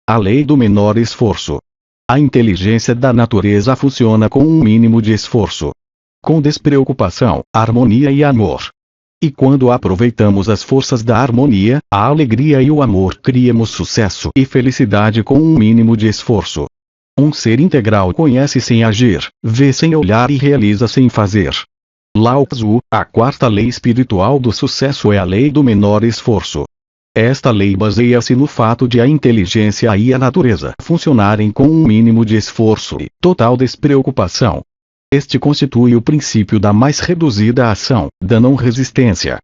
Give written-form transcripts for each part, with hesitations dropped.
A lei do menor esforço. A inteligência da natureza funciona com um mínimo de esforço, com despreocupação, harmonia e amor. E quando aproveitamos as forças da harmonia, a alegria e o amor, criamos sucesso e felicidade com um mínimo de esforço. Um ser integral conhece sem agir, vê sem olhar e realiza sem fazer. Lao Tzu, a quarta lei espiritual do sucesso é a lei do menor esforço. Esta lei baseia-se no fato de a inteligência e a natureza funcionarem com um mínimo de esforço e total despreocupação. Este constitui o princípio da mais reduzida ação, da não resistência.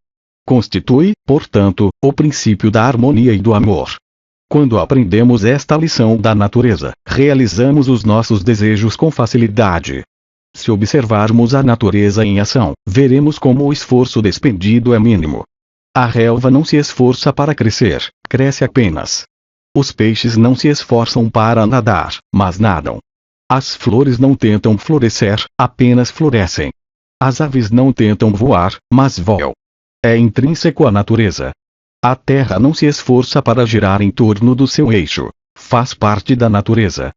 Constitui, portanto, o princípio da harmonia e do amor. Quando aprendemos esta lição da natureza, realizamos os nossos desejos com facilidade. Se observarmos a natureza em ação, veremos como o esforço despendido é mínimo. A relva não se esforça para crescer, cresce apenas. Os peixes não se esforçam para nadar, mas nadam. As flores não tentam florescer, apenas florescem. As aves não tentam voar, mas voam. É intrínseco à natureza. A terra não se esforça para girar em torno do seu eixo. Faz parte da natureza.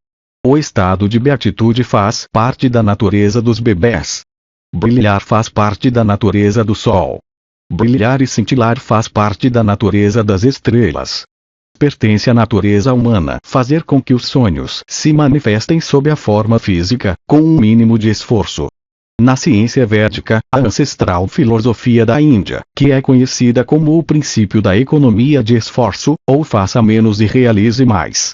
O estado de beatitude faz parte da natureza dos bebés. Brilhar faz parte da natureza do sol. Brilhar e cintilar faz parte da natureza das estrelas. Pertence à natureza humana fazer com que os sonhos se manifestem sob a forma física, com um mínimo de esforço. Na ciência védica, a ancestral filosofia da Índia, que é conhecida como o princípio da economia de esforço, ou faça menos e realize mais,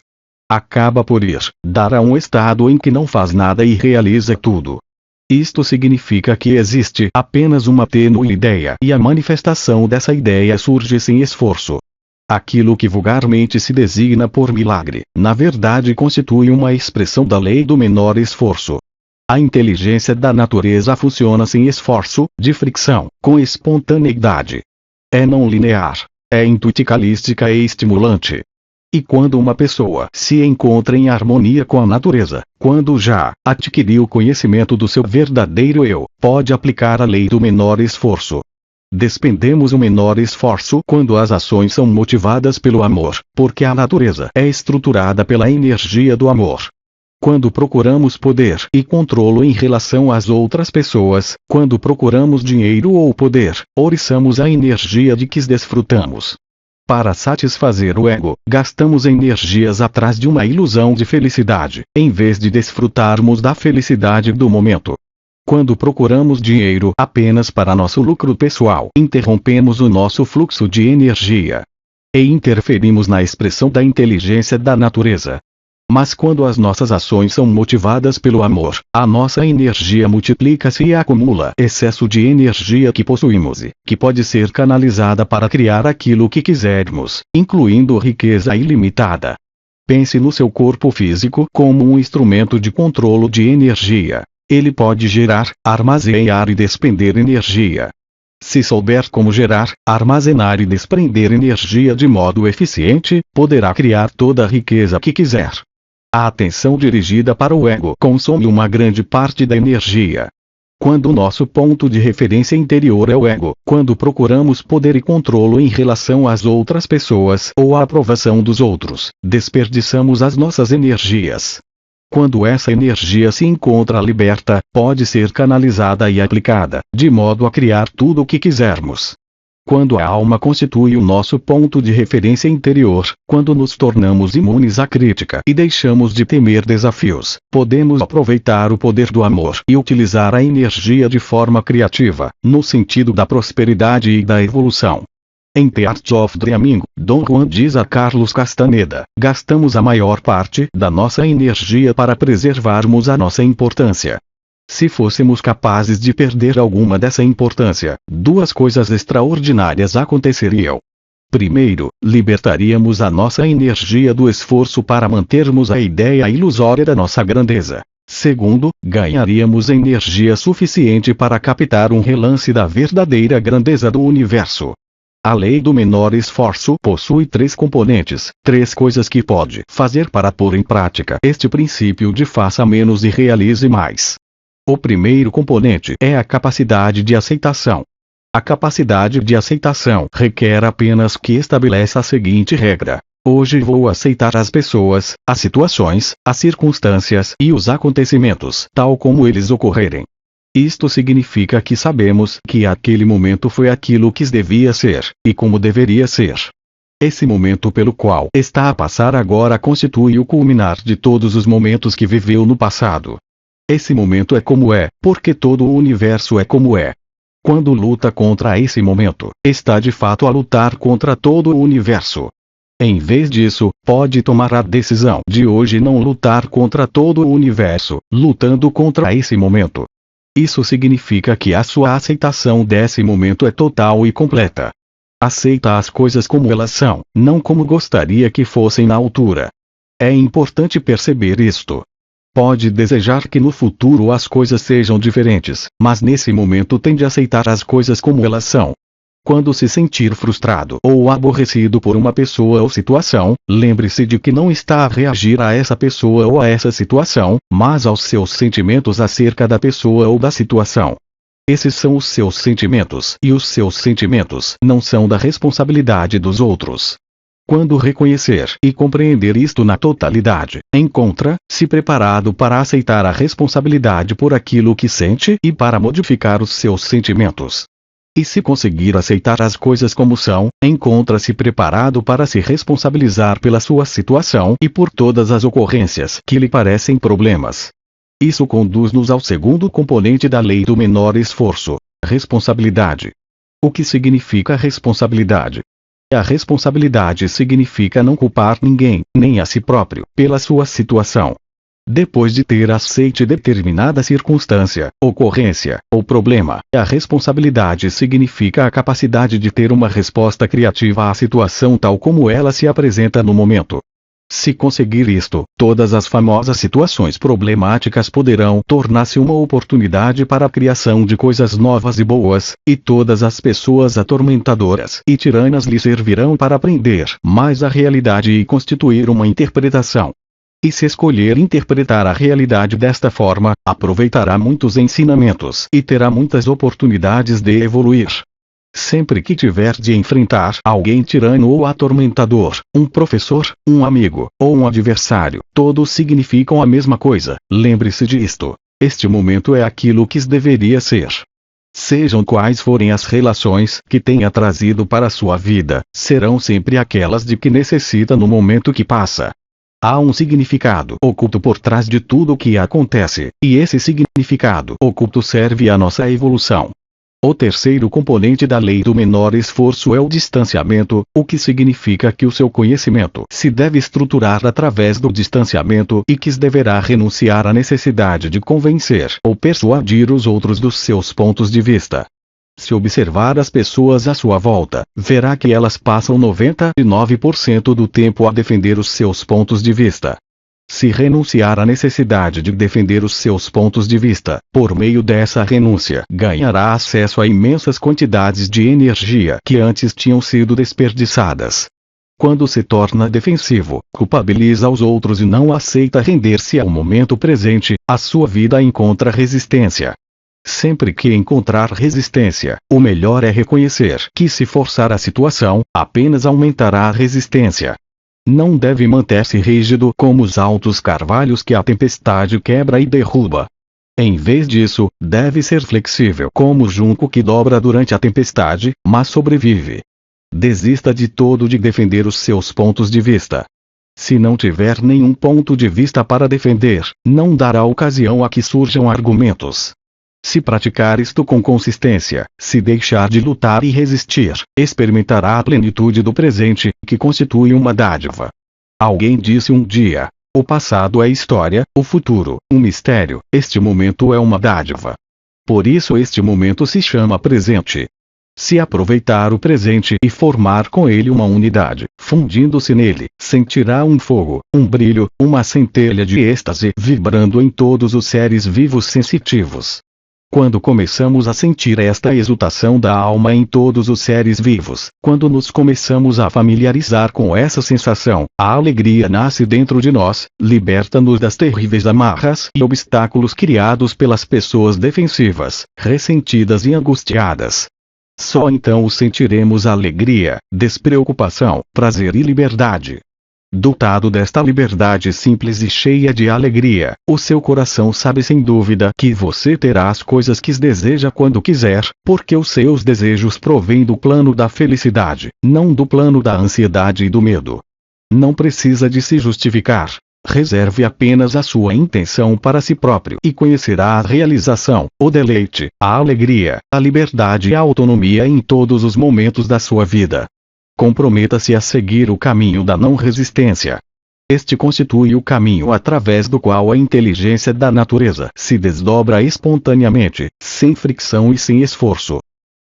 acaba por dar a um estado em que não faz nada e realiza tudo. Isto significa que existe apenas uma tênue ideia e a manifestação dessa ideia surge sem esforço. Aquilo que vulgarmente se designa por milagre, na verdade constitui uma expressão da lei do menor esforço. A inteligência da natureza funciona sem esforço, de fricção, com espontaneidade. É não linear, é intuiticalística e estimulante. E quando uma pessoa se encontra em harmonia com a natureza, quando já adquiriu conhecimento do seu verdadeiro eu, pode aplicar a lei do menor esforço. Despendemos o menor esforço quando as ações são motivadas pelo amor, porque a natureza é estruturada pela energia do amor. Quando procuramos poder e controle em relação às outras pessoas, quando procuramos dinheiro ou poder, oriçamos a energia de que desfrutamos. Para satisfazer o ego, gastamos energias atrás de uma ilusão de felicidade, em vez de desfrutarmos da felicidade do momento. Quando procuramos dinheiro apenas para nosso lucro pessoal, interrompemos o nosso fluxo de energia e interferimos na expressão da inteligência da natureza. Mas quando as nossas ações são motivadas pelo amor, a nossa energia multiplica-se e acumula excesso de energia que possuímos e que pode ser canalizada para criar aquilo que quisermos, incluindo riqueza ilimitada. Pense no seu corpo físico como um instrumento de controle de energia. Ele pode gerar, armazenar e despender energia. Se souber como gerar, armazenar e desprender energia de modo eficiente, poderá criar toda a riqueza que quiser. A atenção dirigida para o ego consome uma grande parte da energia. Quando o nosso ponto de referência interior é o ego, quando procuramos poder e controle em relação às outras pessoas ou a aprovação dos outros, desperdiçamos as nossas energias. Quando essa energia se encontra liberta, pode ser canalizada e aplicada, de modo a criar tudo o que quisermos. Quando a alma constitui o nosso ponto de referência interior, quando nos tornamos imunes à crítica e deixamos de temer desafios, podemos aproveitar o poder do amor e utilizar a energia de forma criativa, no sentido da prosperidade e da evolução. Em The Art of Dreaming, Dom Juan diz a Carlos Castaneda, gastamos a maior parte da nossa energia para preservarmos a nossa importância. Se fôssemos capazes de perder alguma dessa importância, duas coisas extraordinárias aconteceriam. Primeiro, libertaríamos a nossa energia do esforço para mantermos a ideia ilusória da nossa grandeza. Segundo, ganharíamos energia suficiente para captar um relance da verdadeira grandeza do universo. A lei do menor esforço possui três componentes, três coisas que pode fazer para pôr em prática este princípio de faça menos e realize mais. O primeiro componente é a capacidade de aceitação. A capacidade de aceitação requer apenas que estabeleça a seguinte regra: Hoje vou aceitar as pessoas, as situações, as circunstâncias e os acontecimentos tal como eles ocorrerem. Isto significa que sabemos que aquele momento foi aquilo que devia ser, e como deveria ser. Esse momento pelo qual está a passar agora constitui o culminar de todos os momentos que viveu no passado. Esse momento é como é, porque todo o universo é como é. Quando luta contra esse momento, está de fato a lutar contra todo o universo. Em vez disso, pode tomar a decisão de hoje não lutar contra todo o universo, lutando contra esse momento. Isso significa que a sua aceitação desse momento é total e completa. Aceita as coisas como elas são, não como gostaria que fossem na altura. É importante perceber isto. Pode desejar que no futuro as coisas sejam diferentes, mas nesse momento tende a aceitar as coisas como elas são. Quando se sentir frustrado ou aborrecido por uma pessoa ou situação, lembre-se de que não está a reagir a essa pessoa ou a essa situação, mas aos seus sentimentos acerca da pessoa ou da situação. Esses são os seus sentimentos, e os seus sentimentos não são da responsabilidade dos outros. Quando reconhecer e compreender isto na totalidade, encontra-se preparado para aceitar a responsabilidade por aquilo que sente e para modificar os seus sentimentos. E se conseguir aceitar as coisas como são, encontra-se preparado para se responsabilizar pela sua situação e por todas as ocorrências que lhe parecem problemas. Isso conduz-nos ao segundo componente da lei do menor esforço: responsabilidade. O que significa responsabilidade? A responsabilidade significa não culpar ninguém, nem a si próprio, pela sua situação. Depois de ter aceite determinada circunstância, ocorrência ou problema, a responsabilidade significa a capacidade de ter uma resposta criativa à situação tal como ela se apresenta no momento. Se conseguir isto, todas as famosas situações problemáticas poderão tornar-se uma oportunidade para a criação de coisas novas e boas, e todas as pessoas atormentadoras e tiranas lhe servirão para aprender mais a realidade e constituir uma interpretação. E se escolher interpretar a realidade desta forma, aproveitará muitos ensinamentos e terá muitas oportunidades de evoluir. Sempre que tiver de enfrentar alguém tirano ou atormentador, um professor, um amigo, ou um adversário, todos significam a mesma coisa, lembre-se disto. Este momento é aquilo que deveria ser. Sejam quais forem as relações que tenha trazido para a sua vida, serão sempre aquelas de que necessita no momento que passa. Há um significado oculto por trás de tudo o que acontece, e esse significado oculto serve à nossa evolução. O terceiro componente da lei do menor esforço é o distanciamento, o que significa que o seu conhecimento se deve estruturar através do distanciamento e que deverá renunciar à necessidade de convencer ou persuadir os outros dos seus pontos de vista. Se observar as pessoas à sua volta, verá que elas passam 99% do tempo a defender os seus pontos de vista. Se renunciar à necessidade de defender os seus pontos de vista, por meio dessa renúncia, ganhará acesso a imensas quantidades de energia que antes tinham sido desperdiçadas. Quando se torna defensivo, culpabiliza os outros e não aceita render-se ao momento presente, a sua vida encontra resistência. Sempre que encontrar resistência, o melhor é reconhecer que se forçar a situação, apenas aumentará a resistência. Não deve manter-se rígido como os altos carvalhos que a tempestade quebra e derruba. Em vez disso, deve ser flexível como o junco que dobra durante a tempestade, mas sobrevive. Desista de todo de defender os seus pontos de vista. Se não tiver nenhum ponto de vista para defender, não dará ocasião a que surjam argumentos. Se praticar isto com consistência, se deixar de lutar e resistir, experimentará a plenitude do presente, que constitui uma dádiva. Alguém disse um dia: o passado é história, o futuro, um mistério, este momento é uma dádiva. Por isso este momento se chama presente. Se aproveitar o presente e formar com ele uma unidade, fundindo-se nele, sentirá um fogo, um brilho, uma centelha de êxtase vibrando em todos os seres vivos sensitivos. Quando começamos a sentir esta exultação da alma em todos os seres vivos, quando nos começamos a familiarizar com essa sensação, a alegria nasce dentro de nós, liberta-nos das terríveis amarras e obstáculos criados pelas pessoas defensivas, ressentidas e angustiadas. Só então sentiremos alegria, despreocupação, prazer e liberdade. Dotado desta liberdade simples e cheia de alegria, o seu coração sabe sem dúvida que você terá as coisas que deseja quando quiser, porque os seus desejos provêm do plano da felicidade, não do plano da ansiedade e do medo. Não precisa de se justificar. Reserve apenas a sua intenção para si próprio e conhecerá a realização, o deleite, a alegria, a liberdade e a autonomia em todos os momentos da sua vida. Comprometa-se a seguir o caminho da não resistência. Este constitui o caminho através do qual a inteligência da natureza se desdobra espontaneamente, sem fricção e sem esforço.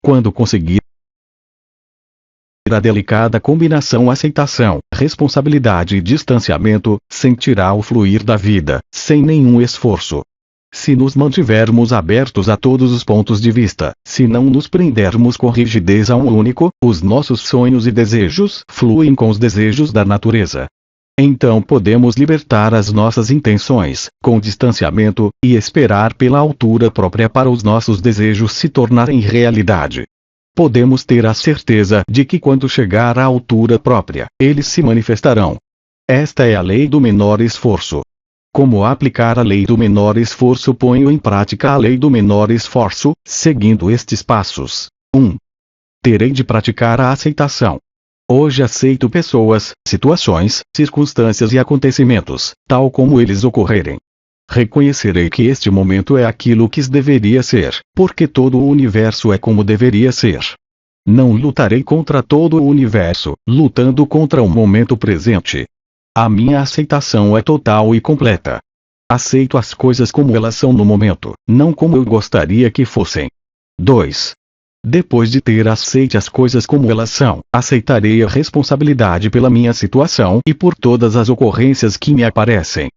Quando conseguir a delicada combinação aceitação, responsabilidade e distanciamento, sentirá o fluir da vida, sem nenhum esforço. Se nos mantivermos abertos a todos os pontos de vista, se não nos prendermos com rigidez a um único, os nossos sonhos e desejos fluem com os desejos da natureza. Então podemos libertar as nossas intenções, com distanciamento, e esperar pela altura própria para os nossos desejos se tornarem realidade. Podemos ter a certeza de que quando chegar à altura própria, eles se manifestarão. Esta é a lei do menor esforço. Como aplicar a lei do menor esforço? Ponho em prática a lei do menor esforço, seguindo estes passos. 1. Terei de praticar a aceitação. Hoje aceito pessoas, situações, circunstâncias e acontecimentos, tal como eles ocorrerem. Reconhecerei que este momento é aquilo que deveria ser, porque todo o universo é como deveria ser. Não lutarei contra todo o universo, lutando contra o momento presente. A minha aceitação é total e completa. Aceito as coisas como elas são no momento, não como eu gostaria que fossem. 2. Depois de ter aceite as coisas como elas são, aceitarei a responsabilidade pela minha situação e por todas as ocorrências que me aparecem.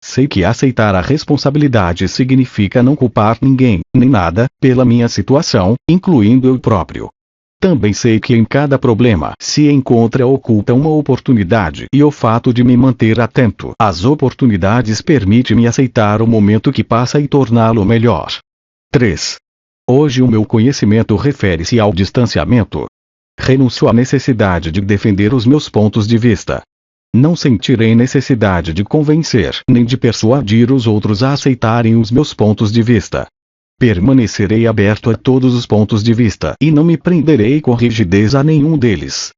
Sei que aceitar a responsabilidade significa não culpar ninguém, nem nada, pela minha situação, incluindo eu próprio. Também sei que em cada problema se encontra oculta uma oportunidade e o fato de me manter atento às oportunidades permite-me aceitar o momento que passa e torná-lo melhor. 3. Hoje o meu conhecimento refere-se ao distanciamento. Renuncio à necessidade de defender os meus pontos de vista. Não sentirei necessidade de convencer nem de persuadir os outros a aceitarem os meus pontos de vista. Permanecerei aberto a todos os pontos de vista e não me prenderei com rigidez a nenhum deles.